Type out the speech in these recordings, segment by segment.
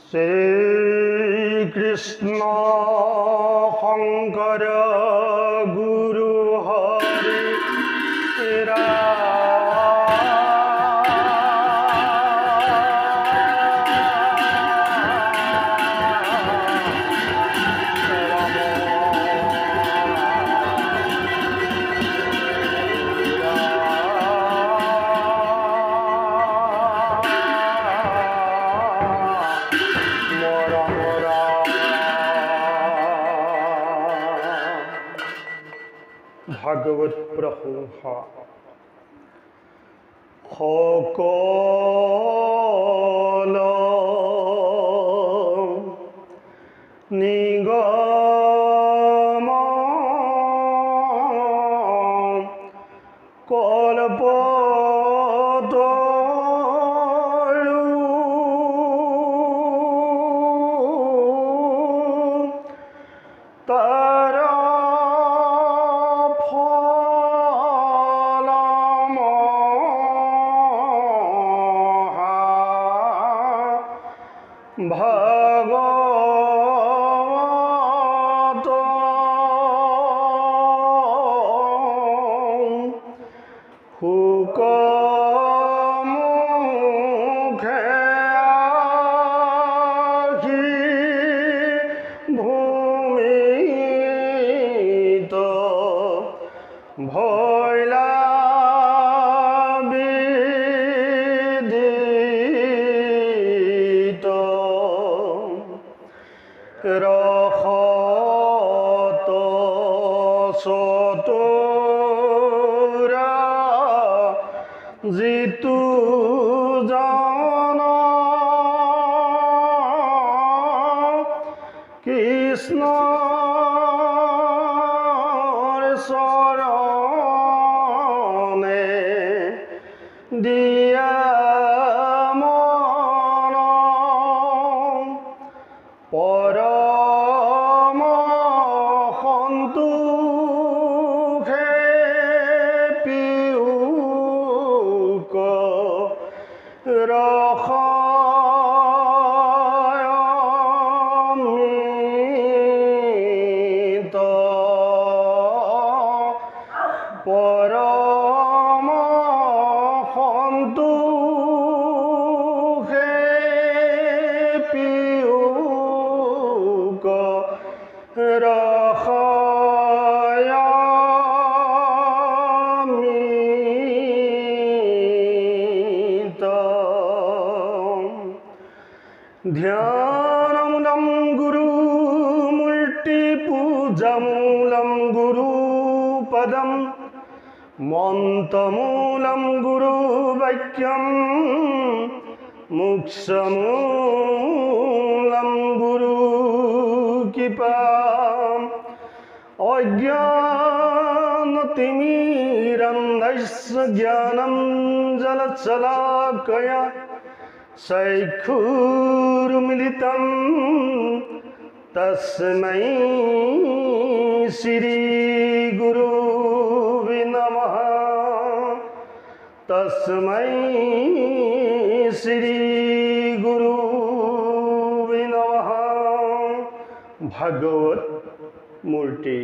श्री कृष्ण शंकर गुरु हरि ভাগৱত প্ৰশংসা সকল নিগম কল্পতৰু তাৰ ভাগৱত শুকমুখে আহি ভূমিত ভৈলা ৰসত চতুৰা যিটো জন কৃষ্ণৰ চৰণে দিয়া পৰম সন্তোষে পিউক ৰসমৃত পৰম সন্তোষে রসমৃত ধ্যানমূলম গুরু মূর্তি পূজামূলম গুরু পদম মন্ত্রমূলম গুরু বাক্যম মোক্ষমূলম গুরু কৃপা অজ্ঞানতিমিরন্ধস্য জ্ঞানম জলশলাকয়া চক্ষুর্মিলিতং তস্मै শ্রী গুরুবে নমঃ তস্मै শ্রী গুরুবে নমঃ ভাগৱত মূৰ্তি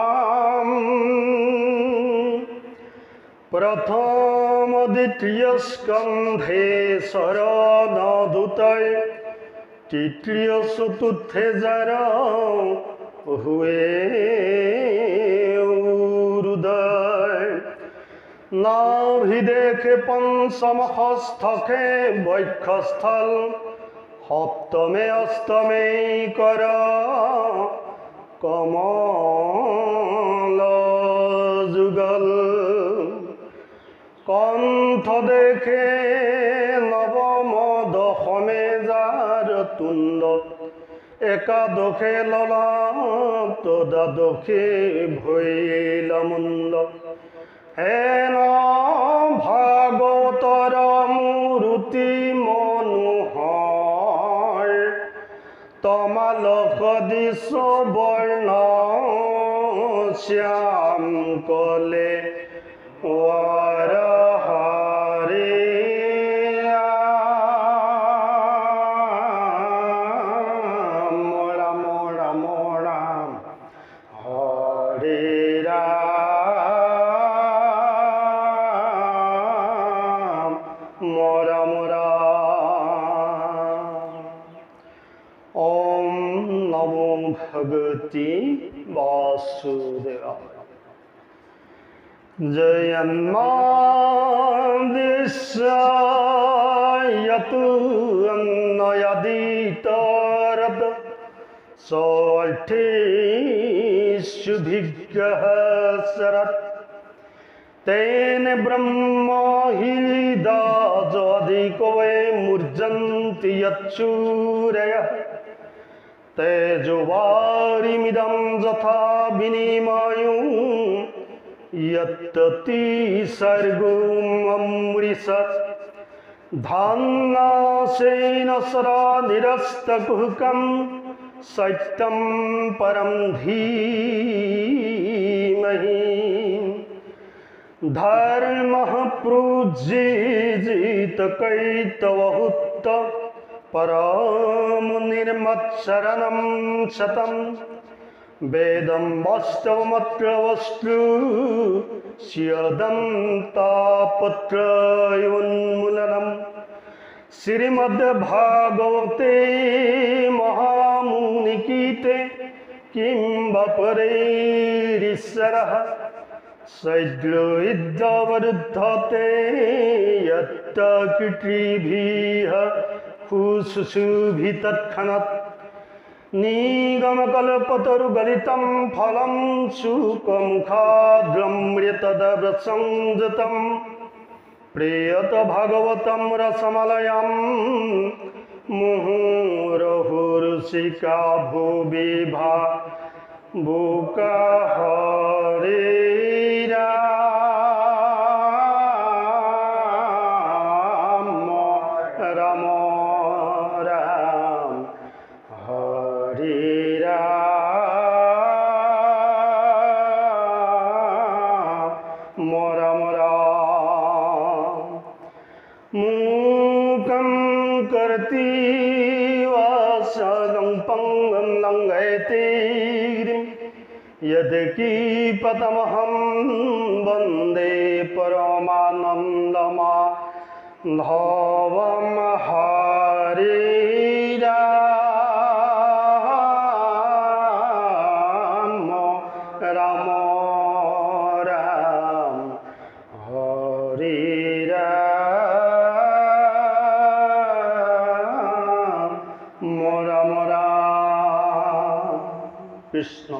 রাম প্রথম দ্বিতীয় স্কন্ধে শরণদূতৈ তৃতীয় চতুর্থে যার হুয়ে উদয় নাভিদেশে পঞ্চম হস্তকে বক্ষস্থল সপ্তমে অষ্টমে কর কমল যুগল কণ্ঠ দেখে নবম দশমে যার তুণ্ড একাদশে ললাট দ্বাদশে ভৈল মুণ্ড হেন ভাগৱতৰ মূৰ্তি মনোহৰ তমালক দিছ বৰ্ণ শ্যাম কলে ওয়ার হরে রাম রাম রাম হরে রাম রাম রাম। ওম নমো ভগবতে বাসুদেবায়। জয়ন্মাদিশায়তু অন্নয়দিতরদ সঠিষু ভিগ্রহ শরৎ তেন ব্রহ্ম হৃদযদিকবে মূর্জন্তি যচ্চূরয়ঃ তেজোবারিমিদং যথা বিনিময়ো यत्तति सर्गोऽमृषा धान्नासेन सदा निरस्तकुहकं सत्यं परं धीमहि धर्मः प्रोज्झिजितकैतवहुत परं निर्मत्सरणं शतम् वेदं वास्तवमत्र वस्तु स्यदन्तापत्रयोन्मूलनम् श्रीमद्भागवते महामुनिकीर्ते किं वा परेरीश्वरः सैद्रोहिद्यवरुद्धते यत्त कीर्तिभिः शुशुभितत्क्षणात् निगमकल्पतरुगलितं फलं शुकमुखाद्रमृतदवसंजतं प्रेयत भागवतं रसमलयं मुहुरहुरुषिका भुवि भावुका हरे राम राम राम हरे राम राम राम। मूकं करति वाचालं पङ्गुं लङ्घयते गिरिं यद्कीपतमहं वन्दे परमानन्दमाधवं हरे राम राम राम हरे राम राम राम। कृष्ण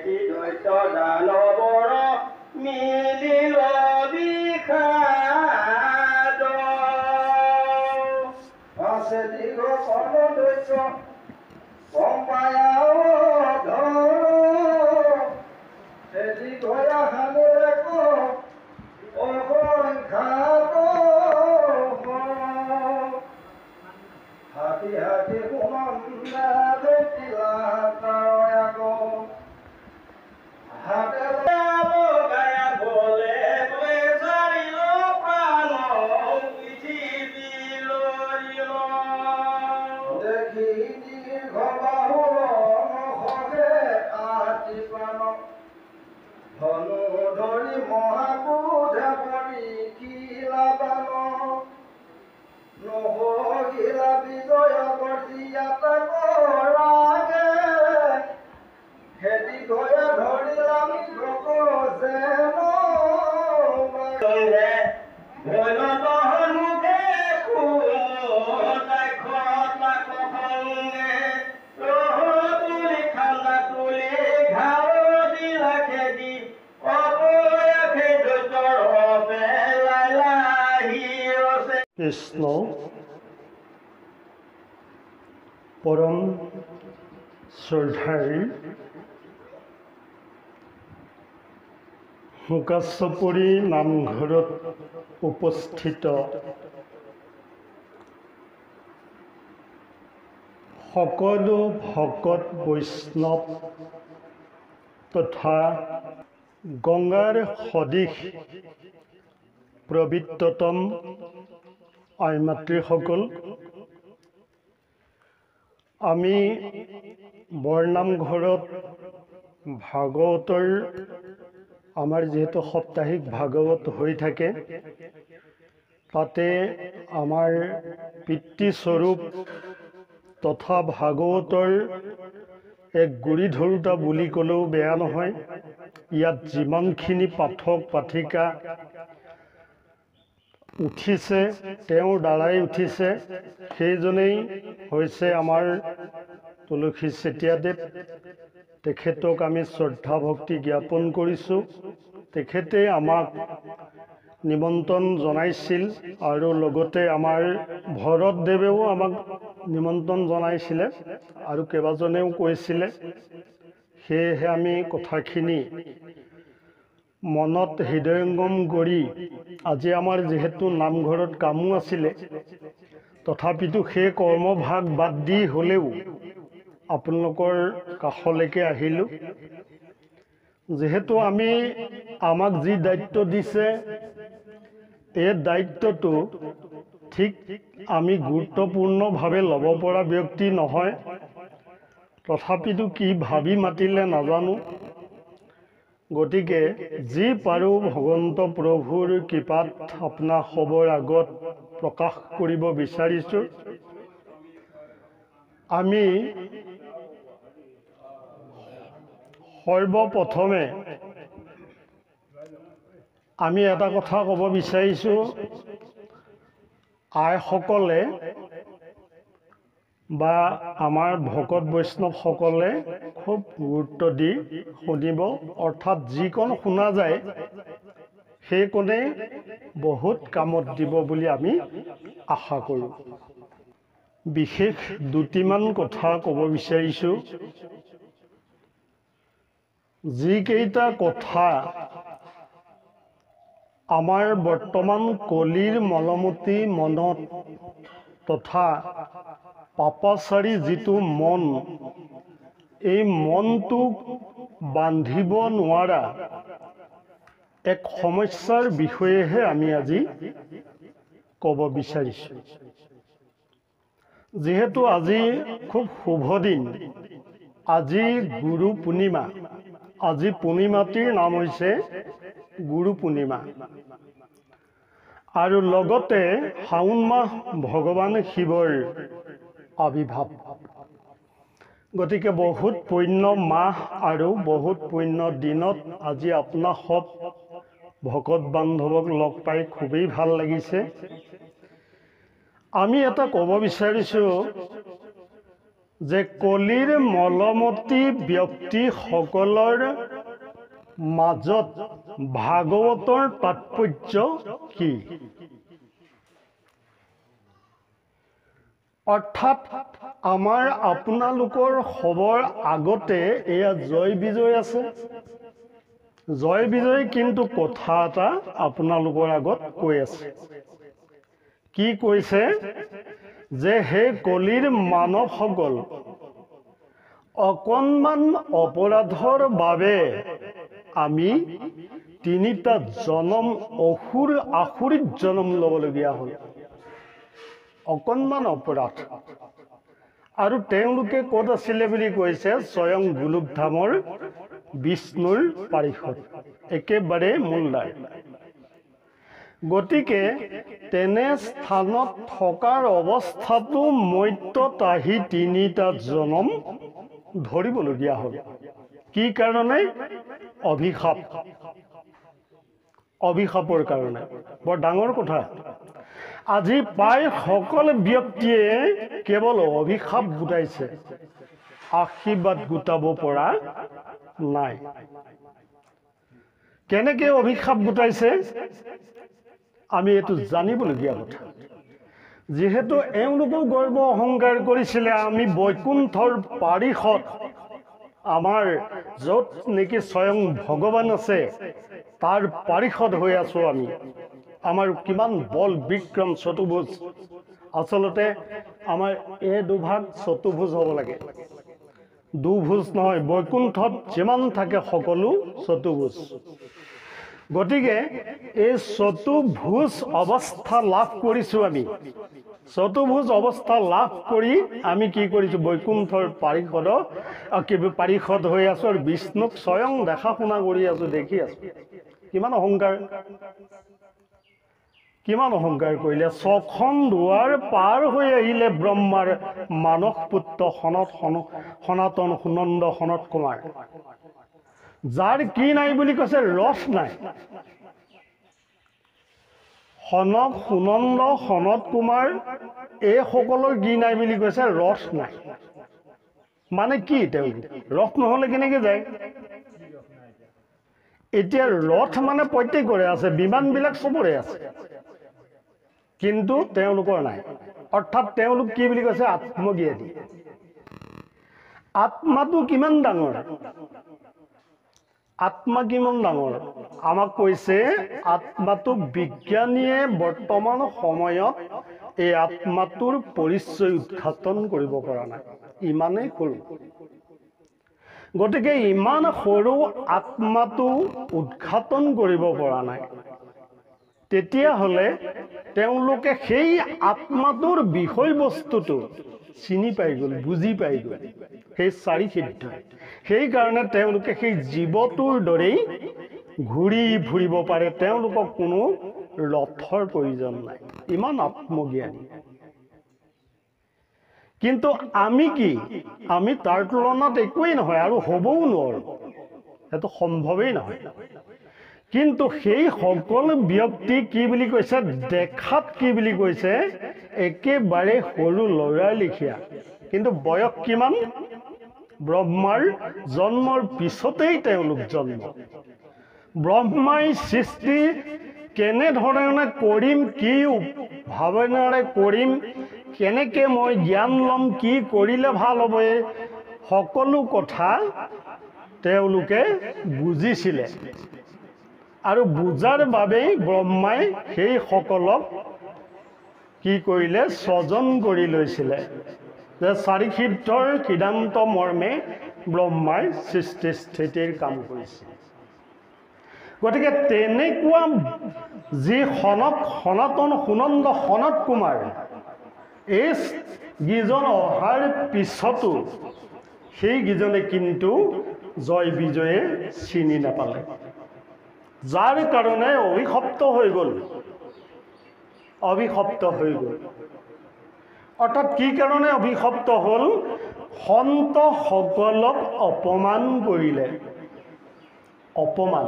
কি দৈত্য দানৱৰ মিলিল বিষাদ আছে দীঘ পদ দৈত্য গম পায়াও ধৰ সেদি গয়া হানে কো অসংখ্যাত হাতী হাতী সুনন্দা বেটিলা তাৰয়াগ হাতে বগায়া বলে বেচাৰিল প্ৰাণ পৃথিৱী লৰিল দেখি দীৰ্ঘ বাহুৰ নখে আতি প্ৰাণ ধনু ধৰি মহাপুধে পৰি কিলা বান নহগিলা বিজয় গৰ্জিয়াত কৰাগে খেদি গয়া ধৰিলাম গ্ৰক যেন মুখে তুলি খান্দা তুলি ঘাও দিলা খেদি কৃষ্ণ পৰম শ্ৰদ্ধাৰ মুকাশ্বপুৰী নামঘৰত উপস্থিত সকলো ভকত বৈষ্ণৱ তথা গংগাৰ সদৃশ পবিত্ৰতম আই মাতৃসকল, আমি বৰনামঘৰত ভাগৱতৰ আমাৰ যিহেতু সাপ্তাহিক ভাগৱত হৈ থাকে, তাতে আমাৰ পিতৃস্বৰূপ তথা ভাগৱতৰ এক গুৰি ধৰোঁতা বুলি ক'লেও বেয়া নহয়। ইয়াত যিমানখিনি পাঠক পাঠিকা উঠিছে, তেওঁৰ দ্বাৰাই উঠিছে, সেইজনেই হৈছে আমাৰ তুলসী চেতিয়াদেৱ। তেখেতক আমি শ্ৰদ্ধা ভক্তি জ্ঞাপন কৰিছোঁ। তেখেতে আমাক নিমন্ত্ৰণ জনাইছিল আৰু লগতে আমাৰ ভৰতদেৱেও আমাক নিমন্ত্ৰণ জনাইছিলে আৰু কেইবাজনেও কৈছিলে। সেয়েহে আমি কথাখিনি মনত হৃদয়ংগম কৰি আজি আমাৰ যিহেতু নামঘৰত কামো আছিলে, তথাপিতো সেই কৰ্মভাগ বাদ দি হ'লেও আপোনালোকৰ কাষলৈকে আহিলোঁ। যিহেতু আমাক যি দায়িত্ব দিছে, এই দায়িত্বটো ঠিক আমি গুৰুত্বপূৰ্ণভাৱে ল'ব পৰা ব্যক্তি নহয়। তথাপিতো কি ভাবি মাতিলে নাজানো। গতিকে যি পাৰোঁ ভগৱন্ত প্ৰভুৰ কৃপাত আপোনাৰ সবৰ আগত প্ৰকাশ কৰিব বিচাৰিছোঁ। আমি সৰ্বপ্ৰথমে আমি এটা কথা ক'ব বিচাৰিছোঁ, আইসকলে বা আমাৰ ভকত বৈষ্ণৱসকলে খুব গুৰুত্ব দি শুনিব, অৰ্থাৎ যিকণ শুনা যায় সেইকণেই বহুত কামত দিব বুলি আমি আশা কৰোঁ। বিশেষ দুটিমান কথা ক'ব বিচাৰিছোঁ। যিকেইটা কথা আমাৰ বৰ্তমান কলিৰ মলমতি মনত তথা পাপাচাৰী যিটো মন, এই মনটোক বান্ধিব নোৱাৰা এক সমস্যাৰ বিষয়েহে আমি আজি ক'ব বিচাৰিছোঁ। যিহেতু আজি খুব শুভ দিন, আজি গুৰু পূৰ্ণিমা। আজি পূৰ্ণিমাটিৰ নাম হৈছে গুৰু পূৰ্ণিমা আৰু লগতে শাওণ মাহ ভগৱান শিৱৰ আবিৰ্ভাৱ। গতিকে বহুত পুণ্য মাহ আৰু বহুত পুণ্য দিনত আজি আপোনাক সব ভকত বান্ধৱক লগ পাই খুবেই ভাল লাগিছে। আমি এটা ক'ব বিচাৰিছোঁ, যে কলিৰ মলমতী ব্যক্তিসকলৰ মাজত ভাগৱতৰ তাৎপৰ্য কি? অৰ্থাৎ আমাৰ আপোনালোকৰ খবৰ আগতে এয়া জয় বিজয় আছে। জয় বিজয় কিন্তু কথা এটা আপোনালোকৰ আগত কৈ আছে। কি কৈছে? যে হে কলিৰ মানৱসকল, অকণমান অপৰাধৰ বাবে আমি তিনিটা জনম আসুৰিত জনম ল'বলগীয়া হ'ল। অকণমান অপৰাধ। আৰু তেওঁলোকে ক'ত আছিলে বুলি কৈছে? স্বয়ং গোলোকধামৰ বিষ্ণুৰ পাৰিষদ, একেবাৰে মূলদাৰ। গতিকে তেনে স্থানত থকাৰ অৱস্থাটো মৰ্ত্যত আহি তিনিটা জনম ধৰিবলগীয়া হ'ল। কি কাৰণে? অভিশাপ। অভিশাপৰ কাৰণে। বৰ ডাঙৰ কথা। আজি প্ৰায় সকলো ব্যক্তিয়ে কেৱল অভিশাপ গোটাইছে, আশীৰ্বাদ গোটাব পৰা নাই। কেনেকৈ অভিশাপ গোটাইছে আমি এইটো জানিবলগীয়া কথা। যিহেতু এওঁলোকেও গৰ্ব অহংকাৰ কৰিছিলে আমি বৈকুণ্ঠৰ পাৰিষদ, আমাৰ য'ত নেকি স্বয়ং ভগৱান আছে তাৰ পাৰিষদ হৈ আছোঁ আমি। আমাৰ কিমান বল বিক্ৰম চতুৰ্ভুজ। আচলতে আমাৰ এই দুভাগ চতুৰ্ভুজ হ'ব লাগে, দুভুজ নহয়। বৈকুণ্ঠত যিমান থাকে সকলো চতুৰ্ভুজ। গতিকে এই চতুৰ্ভুজ অৱস্থা লাভ কৰিছোঁ আমি। চতুৰ্ভুজ অৱস্থা লাভ কৰি আমি কি কৰিছোঁ? বৈকুণ্ঠৰ পাৰিষদ হৈ আছোঁ আৰু বিষ্ণুক স্বয়ং দেখা শুনা কৰি আছোঁ, দেখি আছোঁ। কিমান অহংকাৰ, কিমান অহংকাৰ কৰিলে। ছখন দুৱাৰ পাৰ হৈ আহিলে ব্ৰহ্মাৰ মানস পুত্ৰ সনাতন সুনন্দ সনত কুমাৰ, যাৰ কি নাই বুলি কৈছে? ৰস নাই। সনক সুনন্দ সনত কুমাৰ এইসকলৰ কি নাই বুলি কৈছে? ৰস নাই। মানে কি? তেওঁলোক ৰস নহ'লে কেনেকৈ যায়? এতিয়া ৰথ মানে প্ৰত্যেকৰে আছে, বিমানবিলাক চবৰে আছে, কিন্তু তেওঁলোকৰ নাই। অৰ্থাৎ তেওঁলোক কি বুলি কৈছে? আত্মজ্ঞানী। আত্মাটো কিমান ডাঙৰ? আত্মা কিমান ডাঙৰ? আমাক কৈছে আত্মাটো বিজ্ঞানীয়ে বৰ্তমান সময়ত এই আত্মাটোৰ পৰিচয় উদ্ঘাটন কৰিব পৰা নাই, ইমানেই সৰু। গতিকে ইমান সৰু আত্মাটো উদ্ঘাটন কৰিব পৰা নাই। তেতিয়াহ'লে তেওঁলোকে সেই আত্মাটোৰ বিষয়বস্তুটো চিনি পাই গ'ল, বুজি পাই গ'ল, সেই চাৰি সিদ্ধ। সেইকাৰণে তেওঁলোকে সেই জীৱটোৰ দৰেই ঘূৰি ফুৰিব পাৰে। তেওঁলোকক কোনো ৰথৰ প্ৰয়োজন নাই, ইমান আত্মজ্ঞানী। কিন্তু আমি কি? আমি তাৰ তুলনাত একোৱেই নহয় আৰু হ'বও নোৱাৰোঁ, সেইটো সম্ভৱেই নহয়। কিন্তু সেই সকলো ব্যক্তি কি বুলি কৈছে? দেখাত কি বুলি কৈছে? একেবাৰে সৰু ল'ৰাৰ লেখীয়া। কিন্তু বয়স কিমান? ব্ৰহ্মাৰ জন্মৰ পিছতেই তেওঁলোক জন্ম। ব্ৰহ্মাই সৃষ্টি কেনেধৰণে কৰিম, কি ভাৱনাৰে কৰিম, কেনেকৈ মই জ্ঞান ল'ম, কি কৰিলে ভাল হ'ব, এই সকলো কথা তেওঁলোকে বুজিছিলে। আৰু বুজাৰ বাবেই ব্ৰহ্মাই সেইসকলক কি কৰিলে? স্বজন কৰি লৈছিলে। যে চাৰি সিদ্ধৰ সিদ্ধান্ত মৰ্মে ব্ৰহ্মাই সৃষ্টি স্থিতিৰ কাম কৰিছিল। গতিকে তেনেকুৱা যি সনাতন সুনন্দ সনত কুমাৰ, এই গিজন অহাৰ পিছতো সেই গিজনে কিন্তু জয় বিজয়ে চিনি নাপালে, যাৰ কাৰণে অভিশপ্ত হৈ গ'ল। অভিশপ্ত হৈ গ'ল। অৰ্থাৎ কি কাৰণে অভিশপ্ত হ'ল? সন্তসকলক অপমান কৰিলে, অপমান।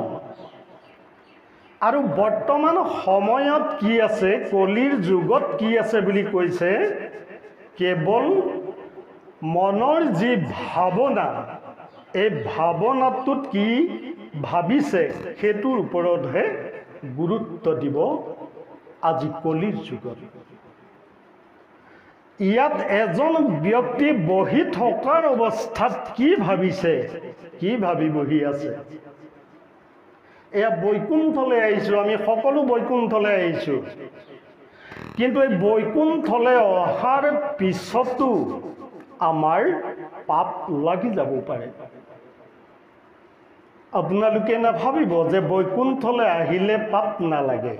আৰু বৰ্তমান সময়ত কি আছে? কলিৰ যুগত কি আছে বুলি কৈছে? কেৱল মনৰ যি ভাৱনা, এই ভাৱনাটোত কি ভাবিছে সেইটোৰ ওপৰতহে গুৰুত্ব দিব আজি কলিৰ যুগত। ইয়াত এজন ব্যক্তি বহি থকাৰ অৱস্থাত কি ভাবিছে, কি ভাবি বহি আছে। এয়া বৈকুণ্ঠলৈ আহিছোঁ, আমি সকলো বৈকুণ্ঠলৈ আহিছোঁ, কিন্তু এই বৈকুণ্ঠলৈ অহাৰ পিছতো আমাৰ পাপ লাগি যাব পাৰে। আপোনালোকে নাভাবিব যে বৈকুণ্ঠলৈ আহিলে পাপ নালাগে।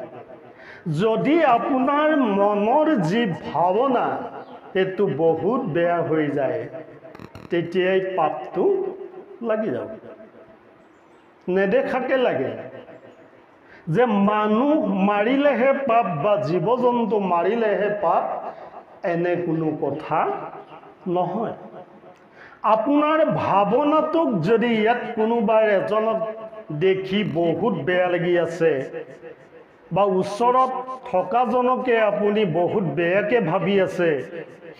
যদি আপোনাৰ মনৰ যি ভাৱনা সেইটো বহুত বেয়া হৈ যায়, তেতিয়াই পাপটো লাগি যাব। নেদেখাকে লাগে যে মানুহ মাৰিলেহে পাপ বা জীৱ জন্তু মাৰিলেহে পাপ, এনে কোনো কথা নহয়। আপোনাৰ ভাৱনাটোক যদি ইয়াত কোনোবা এজনক দেখি বহুত বেয়া লাগি আছে বা ওচৰত থকাজনকে আপুনি বহুত বেয়াকৈ ভাবি আছে,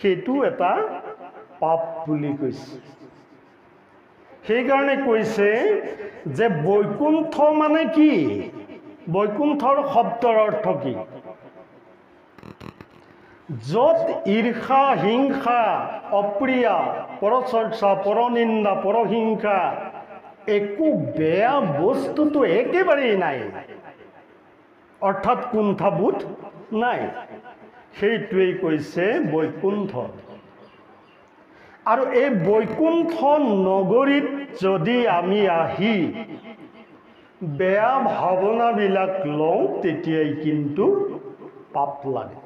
সেইটো এটা পাপ বুলি কৈছে। সেইকাৰণে কৈছে যে বৈকুণ্ঠ মানে কি? বৈকুণ্ঠৰ শব্দৰ অৰ্থ কি? য'ত ঈৰ্ষা, হিংসা, অপ্ৰিয়া, পৰচৰ্চা, পৰনিন্দা, পৰহিংসা, একো বেয়া বস্তুটো একেবাৰেই নাই, অৰ্থাৎ কুণ্ঠাবোধ নাই, সেইটোৱেই কৈছে বৈকুণ্ঠ। আৰু এই বৈকুণ্ঠ নগৰীত যদি আমি আহি বেয়া ভাৱনাবিলাক লওঁ, তেতিয়াই কিন্তু পাপ লাগে।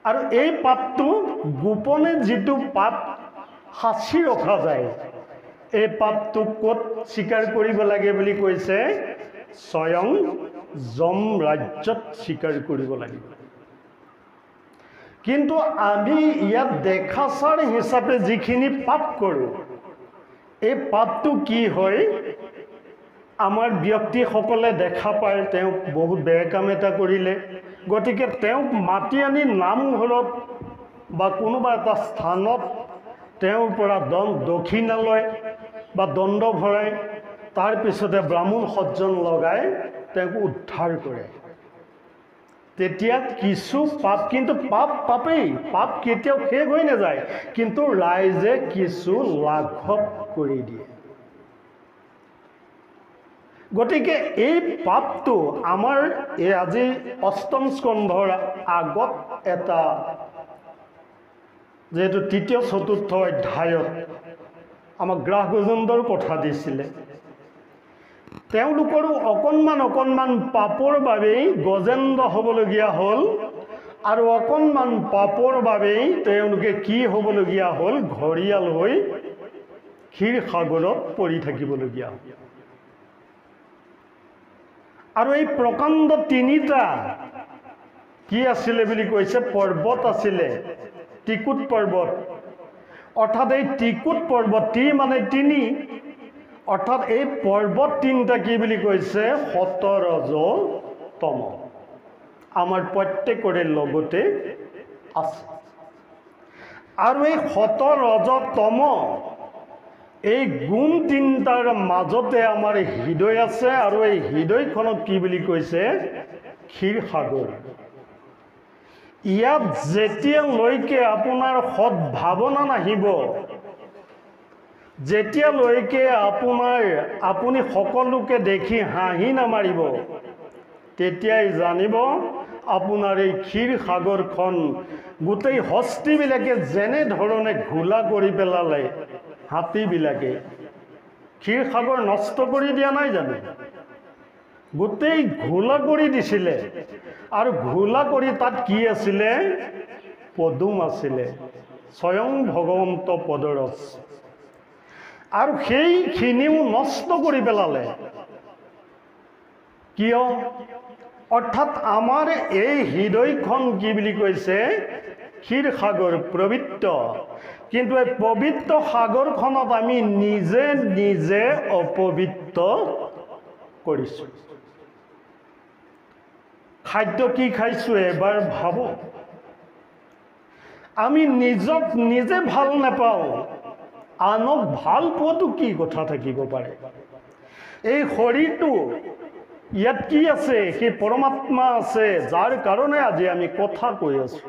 আৰু এই পাপটো গোপনে যিটো পাপ সাঁচি ৰখা যায়, এই পাপটো ক'ত স্বীকাৰ কৰিব লাগে বুলি কৈছে? স্বয়ং যম ৰাজ্যত স্বীকাৰ কৰিব লাগিব। কিন্তু আমি ইয়াত দেখাচাৰ হিচাপে যিখিনি পাপ কৰোঁ, এই পাপটো কি হয়? আমাৰ ব্যক্তিসকলে দেখা পায় তেওঁক বহুত বেয়া কাম এটা কৰিলে, গতিকে তেওঁক মাতি আনি নামঘৰত বা কোনোবা এটা স্থানত তেওঁৰ পৰা দক্ষিণা লয় বা দণ্ড ভৰাই, তাৰপিছতে ব্ৰাহ্মণ সজ্জন লগাই তেওঁক উদ্ধাৰ কৰে। তেতিয়া কিছু পাপ, কিন্তু পাপেই, পাপ কেতিয়াও শেষ হৈ নাযায়, কিন্তু ৰাইজে কিছু লাঘৱ কৰি দিয়ে। গতিকে এই পাপটো আমাৰ এই আজি অষ্টম স্কন্ধৰ আগত এটা, যিহেতু তৃতীয় চতুৰ্থ অধ্যায়ত আমাক গ্ৰাস গজেন্দ্ৰৰ কথা দিছিলে, তেওঁলোকৰো অকণমান পাপৰ বাবেই গজেন্দ্ৰ হ'বলগীয়া হ'ল, আৰু অকণমান পাপৰ বাবেই তেওঁলোকে কি হ'বলগীয়া হ'ল? ঘৰিয়াল হৈ ক্ষীৰসাগৰত পৰি থাকিবলগীয়া হ'ল। আৰু এই প্ৰকাণ্ড তিনিটা কি আছিলে বুলি কৈছে? পৰ্বত আছিলে, ত্ৰিকুট পৰ্বত। অৰ্থাৎ এই ত্ৰিকুট পৰ্বত, ত্ৰি মানে তিনি, অৰ্থাৎ এই পৰ্বত তিনিটা কি বুলি কৈছে? সত, ৰজ, তম। আমাৰ প্ৰত্যেকৰে লগতে আছে। আৰু এই সত, ৰজ, তম, এই গুণ তিনিটাৰ মাজতে আমাৰ হৃদয় আছে, আৰু এই হৃদয়খনক কি বুলি কৈছে? ক্ষীৰসাগৰ। ইয়াত যেতিয়ালৈকে আপোনাৰ সদ্ভাৱনা নাহিব, যেতিয়ালৈকে আপুনি সকলোকে দেখি হাঁহি নামাৰিব, তেতিয়াই জানিব আপোনাৰ এই ক্ষীৰসাগৰখন গোটেই হস্তীবিলাকে যেনেধৰণে ঘোলা কৰি পেলালে, হাতীবিলাকে ক্ষীৰসাগৰ নষ্ট কৰি দিয়া নাই জানো? গোটেই ঘোলা কৰি দিছিলে, আৰু ঘোলা কৰি তাত কি আছিলে? পদুম আছিলে, স্বয়ং ভগৱন্ত পদৰস। আৰু সেইখিনিও নষ্ট কৰি পেলালে। কিয়? অৰ্থাৎ আমাৰ এই হৃদয়খন কি বুলি কৈছে? ক্ষীৰসাগৰ, পবিত্ৰ। কিন্তু এই পবিত্ৰ সাগৰখনত আমি নিজে নিজে অপবিত্ৰ কৰিছোঁ। খাদ্য কি খাইছোঁ এবাৰ ভাবক। আমি নিজক নিজে ভাল নাপাওঁ, আনক ভাল পোৱাটো কি কথা থাকিব পাৰে? এই শৰীৰটো ইয়াত কি আছে? সেই পৰমাত্মা আছে, যাৰ কাৰণে আজি আমি কথা কৈ আছো।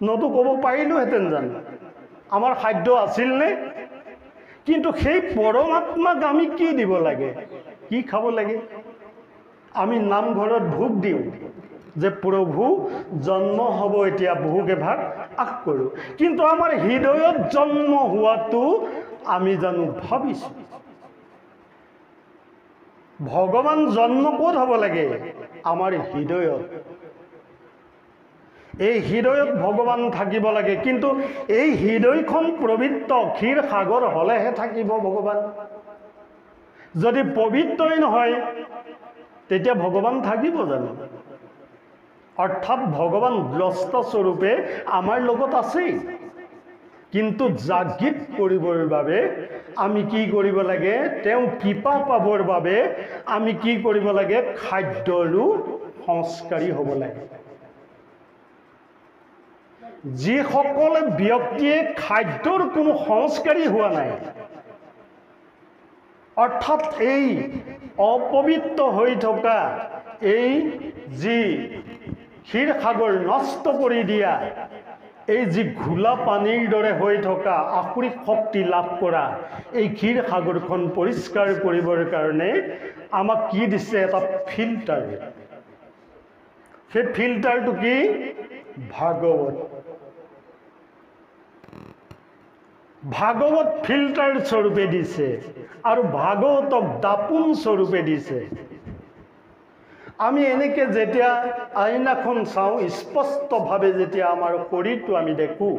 নতো ক'ব পাৰিলোহেঁতেন জানো? আমাৰ খাদ্য আছিল নে? কিন্তু সেই পৰমাত্মাক আমি কি দিব লাগে, কি খাব লাগে? আমি নামঘৰত ভোগ দিওঁ যে প্ৰভু জন্ম হ'ব, এতিয়া ভোগ এভাগ আগ কৰোঁ। কিন্তু আমাৰ হৃদয়ত জন্ম হোৱাটো আমি জানো ভাবিছোঁ? ভগৱান জন্ম ক'ত হ'ব লাগে? আমাৰ হৃদয়ত। এই হৃদয়ত ভগৱান থাকিব লাগে। কিন্তু এই হৃদয়খন পবিত্ৰ ক্ষীৰ সাগৰ হ'লেহে থাকিব ভগৱান। যদি পবিত্ৰই নহয় তেতিয়া ভগৱান থাকিব জানো? অৰ্থাৎ ভগৱান গ্ৰস্ত স্বৰূপে আমাৰ লগত আছেই। কিন্তু জাগৃত কৰিবৰ বাবে আমি কি কৰিব লাগে? তেওঁ কৃপা পাবৰ বাবে আমি কি কৰিব লাগে? খাদ্যৰো সংস্কাৰী হ'ব লাগে। যিসকলে ব্যক্তিয়ে খাদ্যৰ কোনো সংস্কাৰী হোৱা নাই, অৰ্থাৎ এই অপবিত্ৰ হৈ থকা এই যি ক্ষীৰ সাগৰ নষ্ট কৰি দিয়া, এই যি ঘোলা পানীৰ দৰে হৈ থকা আসুৰিক শক্তি লাভ কৰা এই ক্ষীৰ সাগৰখন পৰিষ্কাৰ কৰিবৰ কাৰণে আমাক কি দিছে? এটা ফিল্টাৰ। সেই ফিল্টাৰটো কি? ভাগৱত। ভাগৱত ফিল্টাৰ স্বৰূপে দিছে আৰু ভাগৱতক দাপোন স্বৰূপে দিছে। আমি এনেকে যেতিয়া আইনাখন চাওঁ, স্পষ্টভাৱে যেতিয়া আমাৰ শৰীৰটো আমি দেখোঁ,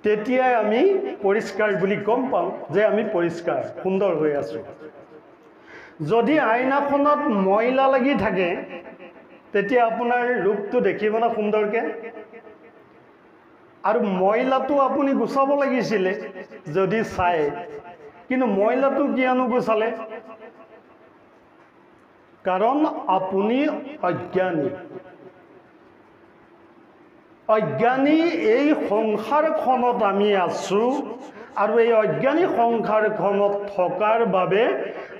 তেতিয়াই আমি পৰিষ্কাৰ বুলি গম পাওঁ যে আমি পৰিষ্কাৰ, সুন্দৰ হৈ আছোঁ। যদি আইনাখনত ময়লা লাগি থাকে তেতিয়া আপোনাৰ ৰূপটো দেখিব না সুন্দৰকৈ? আৰু ময়লাটো আপুনি গুচাব লাগিছিলে যদি চাই, কিন্তু ময়লাটো কিয় নুগুচালে? কাৰণ আপুনি অজ্ঞানী। অজ্ঞানী এই সংসাৰখনত আমি আছোঁ, আৰু এই অজ্ঞানী সংসাৰখনত থকাৰ বাবে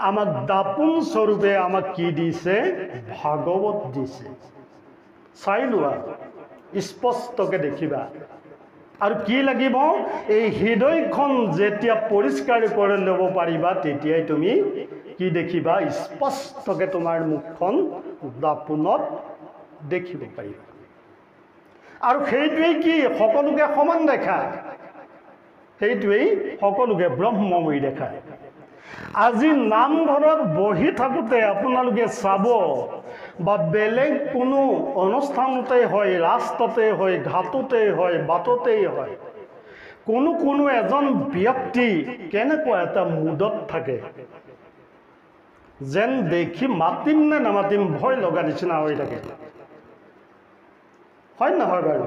আমাক দাপোন স্বৰূপে আমাক কি দিছে? ভাগৱত দিছে। চাই লোৱা, স্পষ্টকৈ দেখিবা। আৰু কি লাগিব? এই হৃদয়খন যেতিয়া পৰিষ্কাৰ কৰি ল'ব পাৰিবা, তেতিয়াই তুমি কি দেখিবা? স্পষ্টকৈ তোমাৰ মুখখন দাপোনত দেখিব পাৰিবা। আৰু সেইটোৱেই কি? সকলোকে সমান দেখা। সেইটোৱেই সকলোকে ব্ৰহ্মময়ী দেখা। আজি নামঘৰত বহি থাকোঁতে আপোনালোকে চাব, বা বেলেগ কোনো অনুষ্ঠানতেই হয়, ৰাস্তাতেই হয়, ঘাটতেই হয়, বাটতেই হয়, কোনো এজন ব্যক্তি কেনেকুৱা এটা মুডত থাকে, যেন দেখি মাতিম নে নামাতিম ভয় লগা নিচিনা হৈ থাকে। হয় নহয় বাৰু?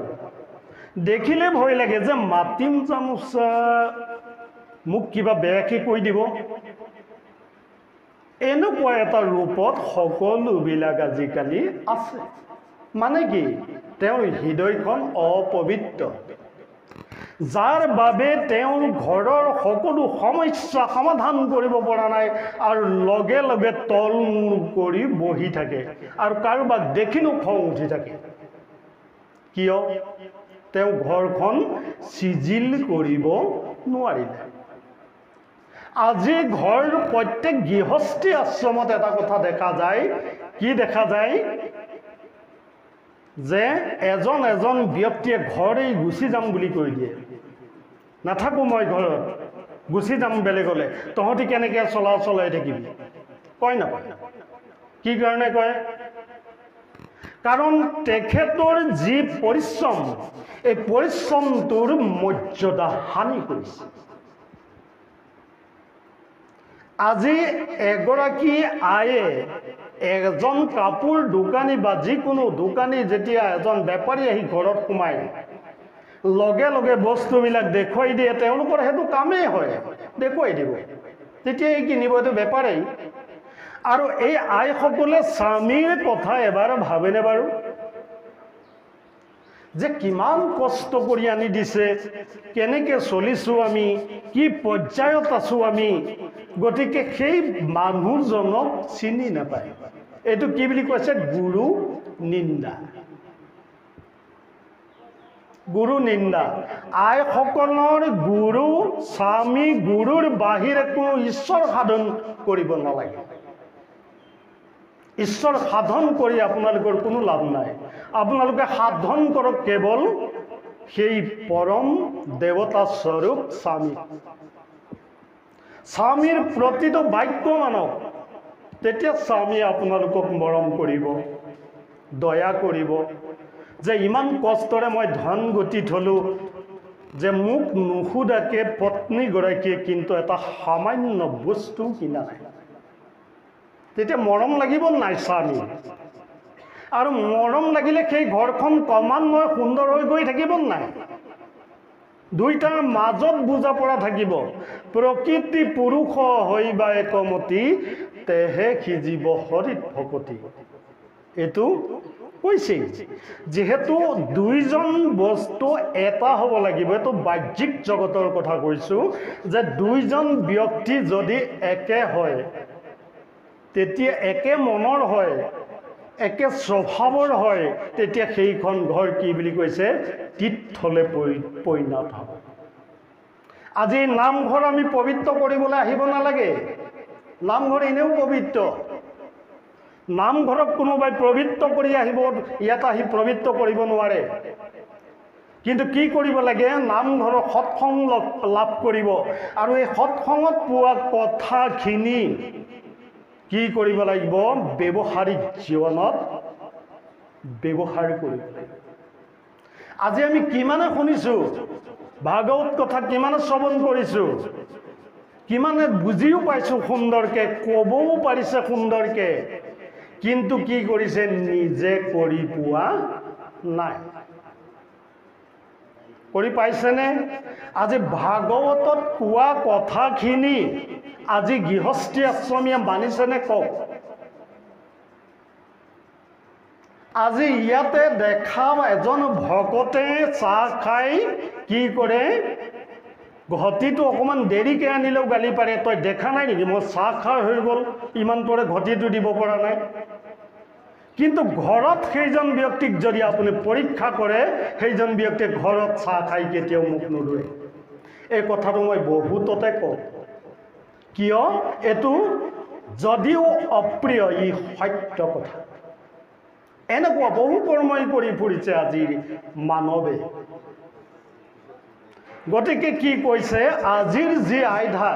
দেখিলে ভয় লাগে যে মাতিম জানোচা, মোক কিবা বেয়াকৈ কৈ দিব। এনেকুৱা এটা ৰূপত সকলোবিলাক আজিকালি আছে। মানে কি? তেওঁৰ হৃদয়খন অপবিত্ৰ, যাৰ বাবে তেওঁৰ ঘৰৰ সকলো সমস্যা সমাধান কৰিব পৰা নাই, আৰু লগে লগে তল মূৰ কৰি বহি থাকে, আৰু কাৰোবাক দেখিলেও খং উঠি থাকে। কিয়? তেওঁ ঘৰখন চিজিল কৰিব নোৱাৰিলে। আজি ঘৰ প্ৰত্যেক গৃহস্থী আশ্ৰমত এটা কথা দেখা যায়। কি দেখা যায়? যে এজন এজন ব্যক্তিয়ে ঘৰেই গুচি যাম বুলি কৈ দিয়ে। নাথাকোঁ মই ঘৰত, গুচি যাম বেলেগলৈ, তহঁতি কেনেকৈ চলাই থাকিবি? কয় নাপায়? কি কাৰণে কয়? কাৰণ তেখেতৰ যি পৰিশ্ৰম, এই পৰিশ্ৰমটোৰ মৰ্যাদা হানি কৰিছে। আজি এগৰাকী আয়ে এজন কাপোৰ দোকানী বা যিকোনো দোকানী যেতিয়া এজন বেপাৰী আহি ঘৰত সোমায়, লগে লগে বস্তুবিলাক দেখুৱাই দিয়ে। তেওঁলোকৰ সেইটো কামেই হয়, দেখুৱাই দিব, তেতিয়াই কিনিব, এইটো বেপাৰেই। আৰু এই আইসকলে স্বামীৰ কথা এবাৰ ভাবেনে বাৰু? যে কিমান কষ্ট কৰি আনি দিছে, কেনেকৈ চলিছোঁ আমি, কি পৰ্যায়ত আছোঁ আমি, গতিকে সেই মানুহজনক চিনি নাপায়। এইটো কি বুলি কৈছে? গুৰু নিন্দা। গুৰু নিন্দা। আইসকলৰ গুৰু স্বামী গুৰুৰ বাহিৰে কোনো ঈশ্বৰ সাধন কৰিব নালাগে। ঈশ্বৰ সাধন কৰি আপোনালোকৰ কোনো লাভ নাই। আপোনালোকে সাধন কৰক কেৱল সেই পৰম দেৱতা স্বৰূপ স্বামী। স্বামীৰ প্ৰতিটো বাক্য মানক, তেতিয়া স্বামীয়ে আপোনালোকক মৰম কৰিব, দয়া কৰিব, যে ইমান কষ্টৰে মই ধন গতি থলোঁ, যে মোক নুসুধাকে পত্নীগৰাকীয়ে কিন্তু এটা সামান্য বস্তু কিনা নাই। তেতিয়া মৰম লাগিব নাই স্বামী? আৰু মৰম লাগিলে সেই ঘৰখন ক্ৰমান্বয়ে সুন্দৰ হৈ গৈ থাকিব নাই? দুইটাৰ মাজত বুজা পৰা থাকিব। প্ৰকৃতি পুৰুষ হৈবা একমতি, তেহে সিজিব হৰিত ভকতি। এইটো কৈছে। যিহেতু দুইজন বস্তু এটা হ'ব লাগিব, এইটো বাহ্যিক জগতৰ কথা কৈছোঁ, যে দুইজন ব্যক্তি যদি একে হয়, তেতিয়া একে মনৰ হয়, একে স্বভাৱৰ হয়, তেতিয়া সেইখন ঘৰ কি বুলি কৈছে? তীৰ্থলৈ পৰিণত হ'ব। আজি নামঘৰ আমি পবিত্ৰ কৰিবলৈ আহিব নালাগে। নামঘৰ এনেও পবিত্ৰ। নামঘৰক কোনোবাই পবিত্ৰ কৰি আহিব, ইয়াত আহি পবিত্ৰ কৰিব নোৱাৰে। কিন্তু কি কৰিব লাগে? নামঘৰৰ সৎসং লাভ কৰিব, আৰু এই সৎসংগত পোৱা কথাখিনি কি কৰিব লাগিব? ব্যৱহাৰিক জীৱনত ব্যৱহাৰ কৰিব লাগিব। আজি আমি কিমানে শুনিছোঁ, ভাগৱত কথা কিমানে শ্ৰৱণ কৰিছোঁ, কিমানে বুজিও পাইছোঁ সুন্দৰকৈ, ক'বও পাৰিছে সুন্দৰকৈ, কিন্তু কি কৰিছে? নিজে কৰি পোৱা নাই। কৰি পাইছেনে? আজি ভাগৱতত কোৱা কথাখিনি আজি গৃহস্থী আশ্ৰমীয়ে মানিছেনে? কওক। আজি ইয়াতে দেখা এজন ভকতে চাহ খাই কি কৰে? ঘটিটো অকণমান দেৰিকৈ আনিলেও গালি পাৰে, তই দেখা নাই নেকি মই চাহ খাই হৈ গ'ল, ইমান পৰে ঘটিটো দিব পৰা নাই। কিন্তু ঘৰত সেইজন ব্যক্তিক যদি আপুনি পৰীক্ষা কৰে, সেইজন ব্যক্তিয়ে ঘৰত চাহ খাই কেতিয়াও মুখ নোধোৱে। এই কথাটো মই বহুততে কওঁ। কিয়? এইটো যদিও অপ্ৰিয়, ই সত্য কথা। এনেকুৱা বহু কৰ্মই কৰি ফুৰিছে আজিৰ মানৱে। গতিকে কি কৈছে? আজিৰ যি আইধা,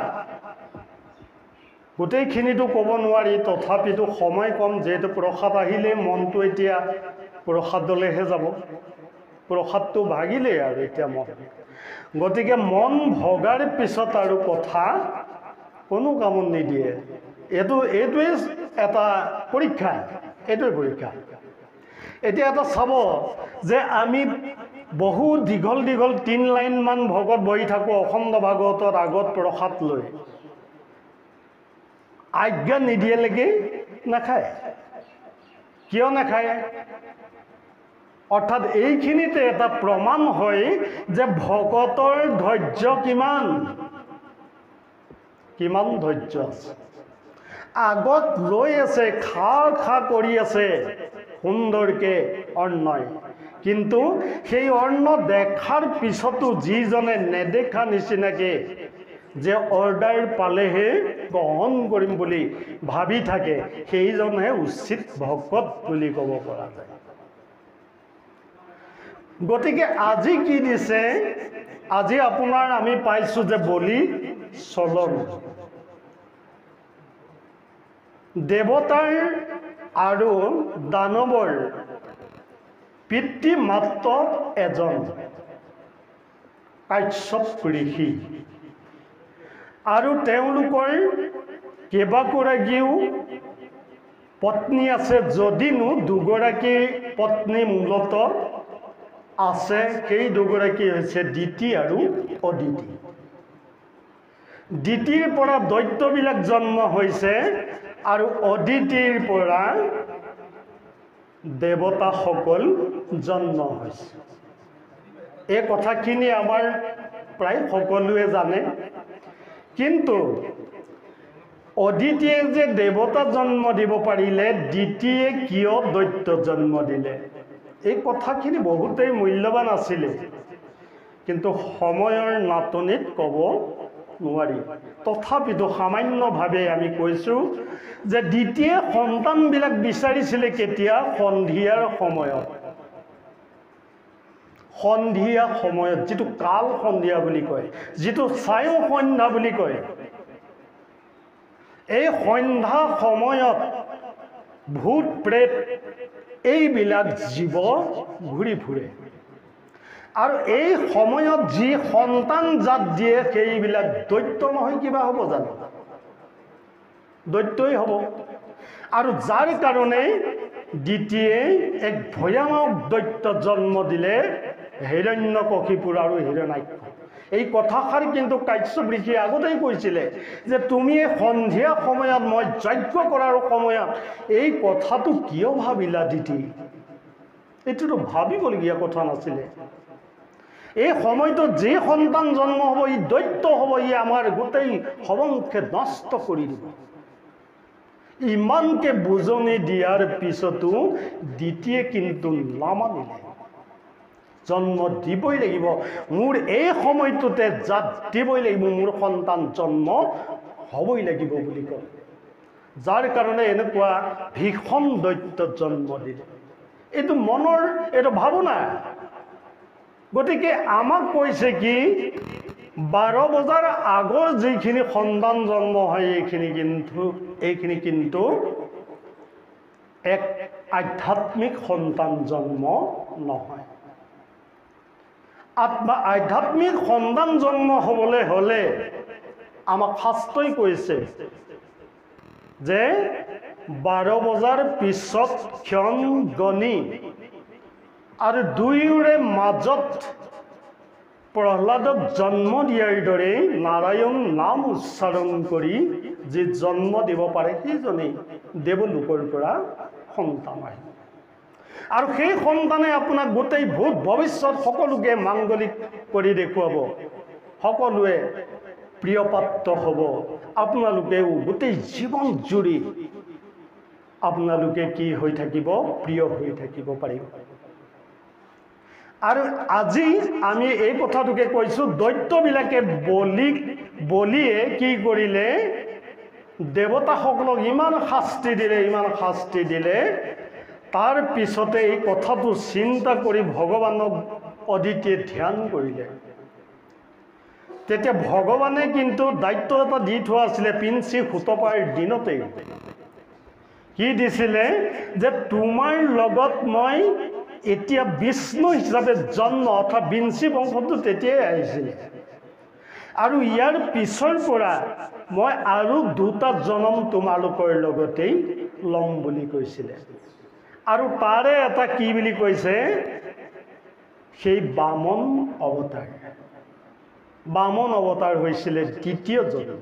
গোটেইখিনিতো ক'ব নোৱাৰি, তথাপিতো সময় কম। যিহেতু প্ৰসাদ আহিলে মনটো এতিয়া প্ৰসাদলৈহে যাব। প্ৰসাদটো ভাগিলেই আৰু এতিয়া মন। গতিকে মন ভগাৰ পিছত আৰু কথা কোনো কামত নিদিয়ে। এইটোৱেই এটা পৰীক্ষা, এইটোৱে পৰীক্ষা। এতিয়া এটা চাব যে আমি বহু দীঘল দীঘল 3 লাইনমান ভকত বহি থাকোঁ অখণ্ড ভাগৱতৰ আগত প্ৰসাদ লৈ। আজ্ঞা নিদিয়েলৈকে নাখায়। কিয় নাখায়? অৰ্থাৎ এইখিনিতে এটা প্ৰমাণ হয় যে ভকতৰ ধৈৰ্য কিমান ধৈৰ্য আছে। আগত লৈ আছে, খা কৰি আছে সুন্দৰকৈ অন্নয়, কিন্তু সেই অন্ন দেখাৰ পিছতো যিজনে নেদেখা নিচিনাকৈ যে অৰ্ডাৰ পালেহে গ্ৰহণ কৰিম বুলি ভাবি থাকে, সেইজনহে উচিত ভকত বুলি ক'ব পৰা যায়। গতিকে আজি কি দিছে? আজি আপোনাৰ আমি পাইছোঁ যে বলি চলন। দেৱতাৰ আৰু দানৱৰ পিতৃ মাত্ৰ এজন, কাশ্যপ ঋষি, আৰু তেওঁলোকৰ কেইবাগৰাকীও পত্নী আছে। যদিনো দুগৰাকী পত্নী মূলত আছে, সেই দুগৰাকী হৈছে দিতি আৰু অদিতি। দিতিৰ পৰা দৈত্যবিলাক জন্ম হৈছে, আৰু অদিতিৰ পৰা দেৱতাসকল জন্ম হৈছে। এই কথাখিনি আমাৰ প্ৰায় সকলোৱে জানে, কিন্তু অদিতিয়ে যে দেৱতা জন্ম দিব পাৰিলে, দ্বিতীয়ে কিয় দৈত্য জন্ম দিলে, এই কথাখিনি বহুতেই মূল্যৱান আছিলে, কিন্তু সময়ৰ নাটনিত ক'ব নোৱাৰি। তথাপিতো সামান্যভাৱে আমি কৈছোঁ যে দ্বিতীয় সন্তানবিলাক বিচাৰিছিলে কেতিয়া? সন্ধিয়াৰ সময়ত। সন্ধিয়া সময়ত, যিটো কাল সন্ধিয়া বুলি কয়, যিটো ছায়ো সন্ধ্যা বুলি কয়, এই সন্ধ্যা সময়ত ভূত প্ৰেত এইবিলাক জীৱ ঘূৰি ফুৰে, আৰু এই সময়ত যি সন্তান জাত দিয়ে সেইবিলাক দৈত্য নহয়, কিবা হ'ব জানো? দৈত্যই হ'ব। আৰু যাৰ কাৰণে দ্বিতীয়ে এক ভয়ানক দৈত্য জন্ম দিলে, হিৰণ্যকশিপুৰ আৰু হিৰণ্যাক্ষ। এই কথাষাৰ কিন্তু কাশ্যপ ঋষিয়ে আগতেই কৈছিলে যে তুমি সন্ধিয়া সময়ত, মই যজ্ঞ কৰাৰ সময়ত এই কথাটো কিয় ভাবিলা দিতি? এইটোতো ভাবিবলগীয়া কথা নাছিলে। এই সময়তো যি সন্তান জন্ম হ'ব, ই দৈত্য হ'ব, ই আমাৰ গোটেই সমংকে নষ্ট কৰি দিব। ইমানকে বুজনি দিয়াৰ পিছতো দ্বিতীয়ে কিন্তু নামানিলে। জন্ম দিবই লাগিব, মোৰ এই সময়টোতে জাত দিবই লাগিব, মোৰ সন্তান জন্ম হ'বই লাগিব বুলি কয়। যাৰ কাৰণে এনেকুৱা ভীষণ দৈত্য জন্ম দিলে। এইটো মনৰ এইটো ভাৱনা। গতিকে আমাক কৈছে কি, 12 বজাৰ আগৰ যিখিনি সন্তান জন্ম হয় এইখিনি কিন্তু এক আধ্যাত্মিক সন্তান জন্ম নহয়। আধ্যাত্মিক সন্তান জন্ম হ'বলৈ হ'লে আমাক শাস্ত্ৰই কৈছে যে 12 বজাৰ পিছত ক্ষণ গণি, আৰু দুয়োৰে মাজত প্ৰহ্লাদক জন্ম দিয়াৰ দৰে নাৰায়ণ নাম উচ্চাৰণ কৰি যি জন্ম দিব পাৰে, সেইজনেই দেৱলোকৰ পৰা সন্তান আহিব। আৰু সেই সন্তানে আপোনাক গোটেই ভূত ভৱিষ্যত সকলোকে মাংগলিক কৰি দেখুৱাব, সকলোৱে প্ৰিয়পাত্ৰ হ'ব। আপোনালোকেও গোটেই জীৱন জুৰি আপোনালোকে কি হৈ থাকিব? প্ৰিয় হৈ থাকিব পাৰিব। আৰু আজি আমি এই কথাটোকে কৈছোঁ, দৈত্যবিলাকে বলিয়ে কি কৰিলে? দেৱতাসকলক ইমান শাস্তি দিলে, তাৰ পিছতে এই কথাটো চিন্তা কৰি ভগৱানক অদিতিয়ে ধ্যান কৰিলে। তেতিয়া ভগৱানে কিন্তু দায়িত্ব এটা দি থোৱা আছিলে পিঞ্চি সুতপাৰ দিনতেই। কি দিছিলে? যে তোমাৰ লগত মই এতিয়া বিষ্ণু হিচাপে জন্ম, অৰ্থাৎ বিঞ্চি বংশটো তেতিয়াই আহিছিলে, আৰু ইয়াৰ পিছৰ পৰা মই আৰু 2টা জন্ম তোমালোকৰ লগতেই ল'ম বুলি কৈছিলে। আৰু তাৰে এটা কি বুলি কৈছে? সেই বামন অৱতাৰ। বামন অৱতাৰ হৈছিলে দ্বিতীয় জন্ম।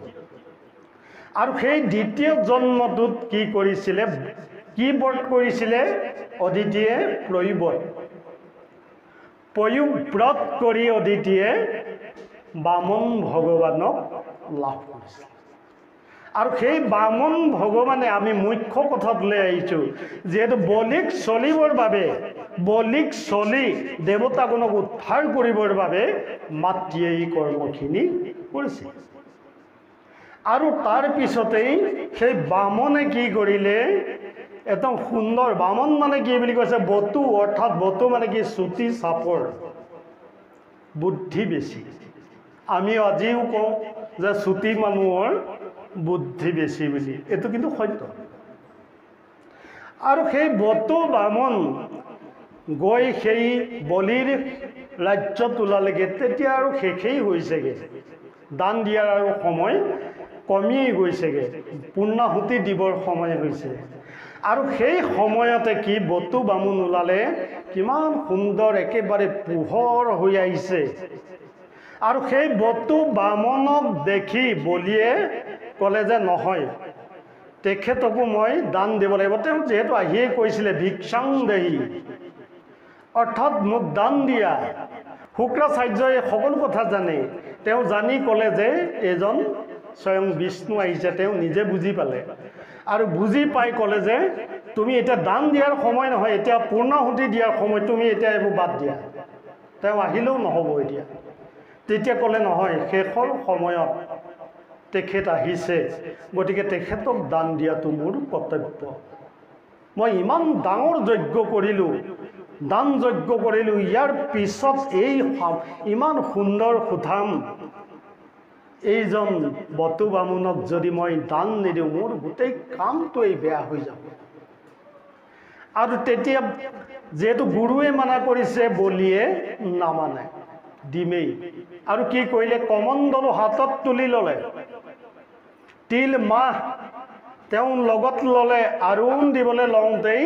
আৰু সেই দ্বিতীয় জন্মটোত কি কৰিছিলে? কি ব্ৰত কৰিছিলে অদিতিয়ে? পয়োব্ৰত কৰি অদিতিয়ে বামন ভগৱানক লাভ কৰিছিল। আৰু সেই বামন ভগৱানে, আমি মুখ্য কথাটোলৈ আহিছোঁ, যিহেতু বলিক চলি দেৱতাগণক উদ্ধাৰ কৰিবৰ বাবে মাতৃয়ে এই কৰ্মখিনি কৰিছিল। আৰু তাৰ পিছতেই সেই বামনে কি কৰিলে? একদম সুন্দৰ। বামন মানে কি বুলি কৈছে? বতু, অৰ্থাৎ বতু মানে কি? চুটি চাপৰ, বুদ্ধি বেছি। আমি আজিও কওঁ যে চুটি মানুহৰ বুদ্ধি বেছি বুলি, এইটো কিন্তু সত্য। আৰু সেই বতু বামন গৈ সেই বলিৰ ৰাজ্যত ওলালেগৈ। তেতিয়া আৰু শেষেই হৈছেগৈ, দান দিয়াৰ আৰু সময় কমিয়েই গৈছেগৈ, পূৰ্ণাহুতি দিবৰ সময় হৈছে। আৰু সেই সময়তে কি বতু বামুণ ওলালে, কিমান সুন্দৰ, একেবাৰে পোহৰ হৈ আহিছে। আৰু সেই বতু বামনক দেখি বলিয়ে ক'লে যে নহয়, তেখেতকো মই দান দিব লাগিব। তেওঁ যিহেতু আহিয়ে কৈছিলে ভিক্ষাং দেহি, অৰ্থাৎ মোক দান দিয়া, শুক্ৰাচাৰ্যই সকলো কথা জানে। তেওঁ জানি ক'লে যে এজন স্বয়ং বিষ্ণু আহিছে। তেওঁ নিজে বুজি পালে আৰু বুজি পাই ক'লে যে তুমি এতিয়া দান দিয়াৰ সময় নহয়, এতিয়া পূৰ্ণাহুতি দিয়াৰ সময়, তুমি এতিয়া এইবোৰ বাদ দিয়া। তেওঁ আহিলেও নহ'ব এতিয়া। তেতিয়া ক'লে নহয়, শেষৰ সময়ত তেখেত আহিছে, গতিকে তেখেতক দান দিয়াটো মোৰ কৰ্তব্য। মই ইমান ডাঙৰ যজ্ঞ কৰিলোঁ, দান যজ্ঞ কৰিলোঁ, ইয়াৰ পিছত এই ইমান সুন্দৰ সুঠাম এইজন বটু বামুণক যদি মই দান নিদিওঁ, মোৰ গোটেই কামটোৱেই বেয়া হৈ যাব। আৰু তেতিয়া যিহেতু গুৰুৱে মানা কৰিছে, বলিয়ে নামানে, দিমেই। আৰু কি কৰিলে, কমণ্ডলো হাতত তুলি ল'লে, তিল মাহ তেওঁ লগত ল'লে। আৰুণ দিবলৈ লওঁতেই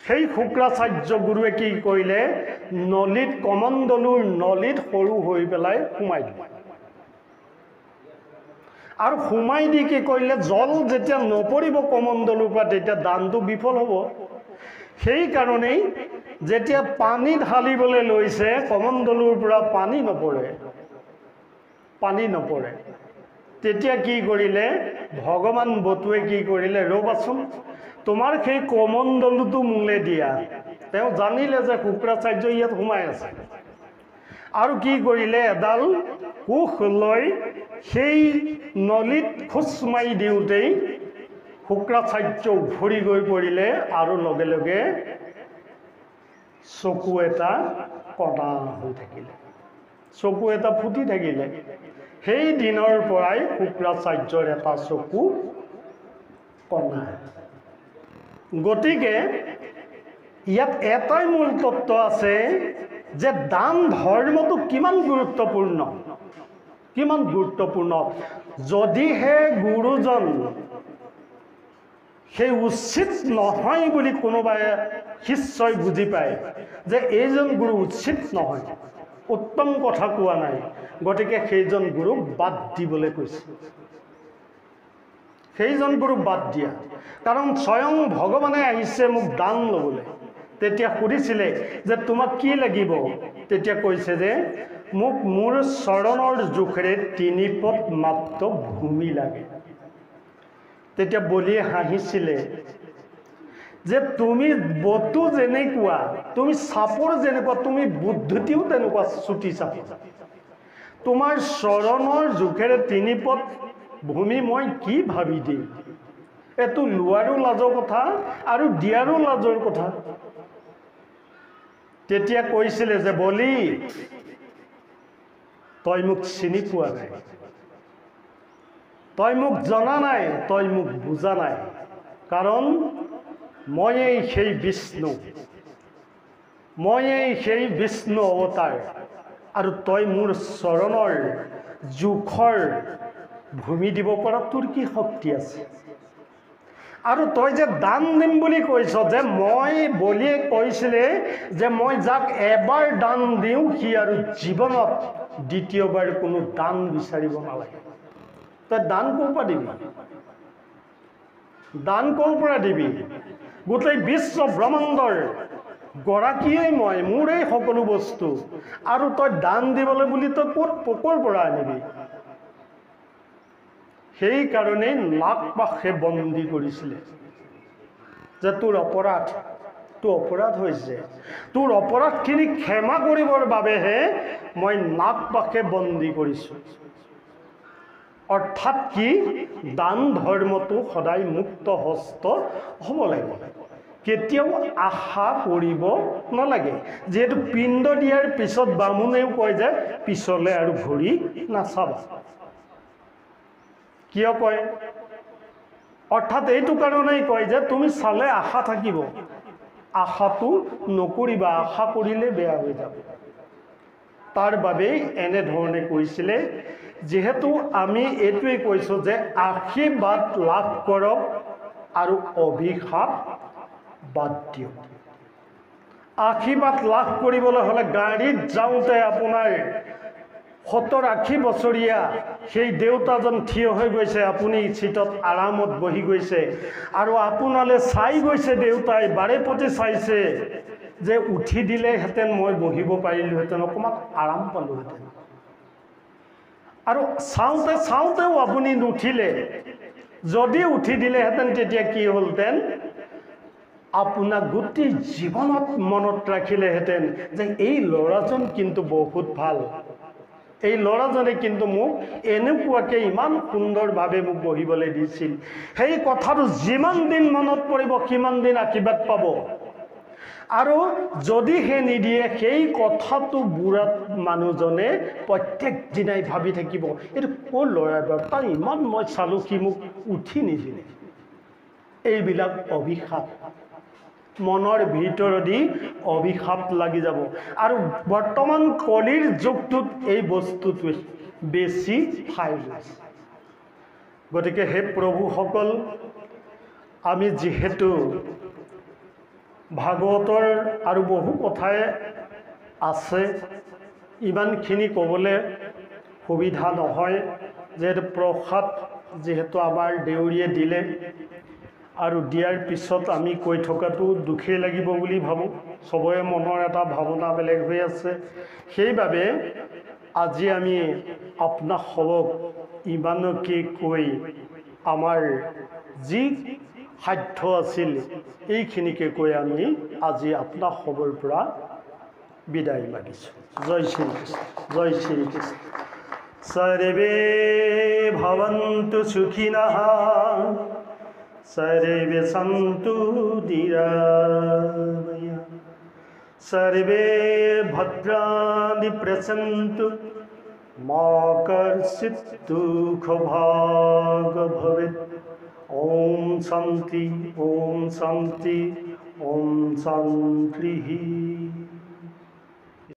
সেই শুক্ৰাচাৰ্য গুৰুৱে কি কৰিলে, নলীত, কমণ্ডলুৰ নলীত সৰু হৈ পেলাই সোমাই দিলে। আৰু সোমাই দি কি কৰিলে, জল যেতিয়া নপৰিব কমণ্ডলুৰ পৰা, তেতিয়া দানটো বিফল হ'ব। সেইকাৰণেই যেতিয়া পানী ঢালিবলৈ লৈছে, কমণ্ডলুৰ পৰা পানী নপৰে। তেতিয়া কি কৰিলে, ভগৱান বটুৱে কি কৰিলে, ৰ'বাচোন, তোমাৰ সেই কমণ্ডলুটো মোলৈ দিয়া। তেওঁ জানিলে যে শুক্ৰাচাৰ্য ইয়াত সোমাই আছে। আৰু কি কৰিলে, এডাল কোষ লৈ সেই নলীত খোজ মাৰি দিওঁতেই শুক্ৰাচাৰ্য উভৰি গৈ পৰিলে আৰু লগে লগে চকু এটা কণা হৈ থাকিলে, চকু এটা ফুটি থাকিলে। সেই দিনৰ পৰাই শুক্ৰাচাৰ্যৰ এটা চকু কণা। গতিকে ইয়াত এটাই মূল তত্ত্ব আছে যে দান ধৰ্মটো কিমান গুৰুত্বপূৰ্ণ। যদিহে গুৰুজন সেই উচিত নহয় বুলি কোনোবাই শিষ্যই বুজি পায় যে এইজন গুৰু উচিত নহয়, উত্তম কথা কোৱা নাই, গতিকে সেইজন গুৰুক বাদ দিবলৈ কৈছে। সেইজন গুৰুক বাদ দিয়া, কাৰণ স্বয়ং ভগৱানে আহিছে মোক দান ল'বলৈ। তেতিয়া সুধিছিলে যে তোমাক কি লাগিব? তেতিয়া কৈছে যে মোক মোৰ চৰণৰ জোখেৰে 3 পদ মাত্ৰ ভূমি লাগে। তেতিয়া বলিয়ে হাঁহিছিলে যে তুমি বটু যেনেকুৱা, তুমি চাপৰ যেনেকুৱা, তুমি বুদ্ধিও তেনেকুৱা চুটি চাপৰ। তোমাৰ চৰণৰ জোখেৰে 3 পদ ভূমি মই কি ভাবি দিম? এইটো লোৱাৰো লাজৰ কথা আৰু দিয়াৰো লাজৰ কথা। তেতিয়া কৈছিলে যে বলি, তই মোক চিনি পোৱা নাই, তই মোক জনা নাই, তই মোক বুজা নাই, কাৰণ ময়েই সেই বিষ্ণু অৱতাৰ, আৰু তই মোৰ চৰণৰ জোখৰ ভূমি দিব পৰা তোৰ কি শক্তি আছে? আৰু তই যে দান দিম বুলি কৈছ, যে মই বলিয়ে কৈছিলে যে মই যাক এবাৰ দান দিওঁ সি আৰু জীৱনত দ্বিতীয়বাৰ কোনো দান বিচাৰিব নালাগে। তই দান ক'ৰ পৰা দিবি? দান ক'ৰ পৰা দিবি? গোটেই বিশ্ব ব্ৰহ্মাণ্ডৰ গৰাকীয়েই মই, মোৰেই সকলো বস্তু, আৰু তই দান দিবলৈ বুলি তই ক'ৰ পৰা আনিবি? সেইকাৰণেই নাগপাশে বন্দী কৰিছিলে যে তোৰ অপৰাধ হৈছে, তোৰ অপৰাধখিনি ক্ষমা কৰিবৰ বাবেহে মই নাগপাশে বন্দী কৰিছোঁ। অৰ্থাৎ কি, দান ধৰ্মটো সদায় মুক্ত হস্ত হ'ব লাগে, কেতিয়াও আশা কৰিব নালাগে। যিহেতু পিণ্ড দিয়াৰ পিছত বামুণেও কয় যে পিছলৈ আৰু ঘূৰি নাচাবা। কিয় কয়? অৰ্থাৎ এইটো কাৰণেই কয় যে তুমি চালে আশা থাকিব, আশাটো নকৰিবা, আশা কৰিলে বেয়া হৈ যাব। তাৰ বাবেই এনেধৰণে কৈছিলে। যিহেতু আমি এইটোৱেই কৈছোঁ যে আশীৰ্বাদ লাভ কৰক আৰু অভিশাপ বাদ দিয়ক। আশীৰ্বাদ লাভ কৰিবলৈ হ'লে গাড়ীত যাওঁতে আপোনাৰ 70-80 বছৰীয়া সেই দেউতাজন থিয় হৈ গৈছে, আপুনি চিটত আৰামত বহি গৈছে, আৰু আপোনালৈ চাই গৈছে দেউতাই, বাৰে প্ৰতি চাইছে যে উঠি দিলেহেঁতেন মই বহিব পাৰিলোহেঁতেন, অকণমান আৰাম পালোহেঁতেন। আৰু চাওঁতে চাওঁতেও আপুনি নুঠিলে। যদি উঠি দিলেহেঁতেন তেতিয়া কি হ'লহেঁতেন, আপোনাক গোটেই জীৱনত মনত ৰাখিলেহেঁতেন যে এই ল'ৰাজন কিন্তু বহুত ভাল, এই ল'ৰাজনে কিন্তু মোক এনেকুৱাকৈ ইমান সুন্দৰভাৱে মোক বহিবলৈ দিছিল। সেই কথাটো যিমান দিন মনত পৰিব সিমান দিন আশীৰ্বাদ পাব। আৰু যদিহে নিদিয়ে সেই কথাটো বুঢ়া মানুহজনে প্ৰত্যেক দিনাই ভাবি থাকিব, এইটো ক'ৰ ল'ৰা বাৰু, তাৰ ইমান মই চালোঁ সি মোক উঠি নিদিলে। এইবিলাক অভিশাপ, মনৰ ভিতৰেদি অভিশাপ লাগি যাব। আৰু বৰ্তমান কলিৰ যুগটোত এই বস্তুটোৱে বেছি ঠাই লৈছে। গতিকে হে প্ৰভুসকল, আমি যিহেতু ভাগৱতৰ আৰু বহু কথাই আছে, ইমানখিনি ক'বলৈ সুবিধা নহয়। যিহেতু প্ৰসাদ যিহেতু আমাৰ দেউৰীয়ে দিলে, আৰু দিয়াৰ পিছত আমি কৈ থকাটো দুখেই লাগিব বুলি ভাবোঁ। চবৰে মনৰ এটা ভাৱনা বেলেগ হৈ আছে। সেইবাবে আজি আমি আপোনাক সবক ইমানকে কৈ আমাৰ যি সাধ্য আছিল এইখিনিকে কৈ আমি আজি আপোনাক সবৰ পৰা বিদায় মাগিছোঁ। জয় শ্ৰীকৃষ্ণ, জয় শ্ৰীকৃষ্ণ। সৰ্বে ভৱন্তু সুখিনঃ, সর্বে সন্তু নিরাময়া, সর্বে ভদ্রাণি পশ্যন্তু, মা কশ্চিৎ দুঃখভাগ ভবেৎ। ওম শান্তি, ওম শান্তি, ওম শান্তি।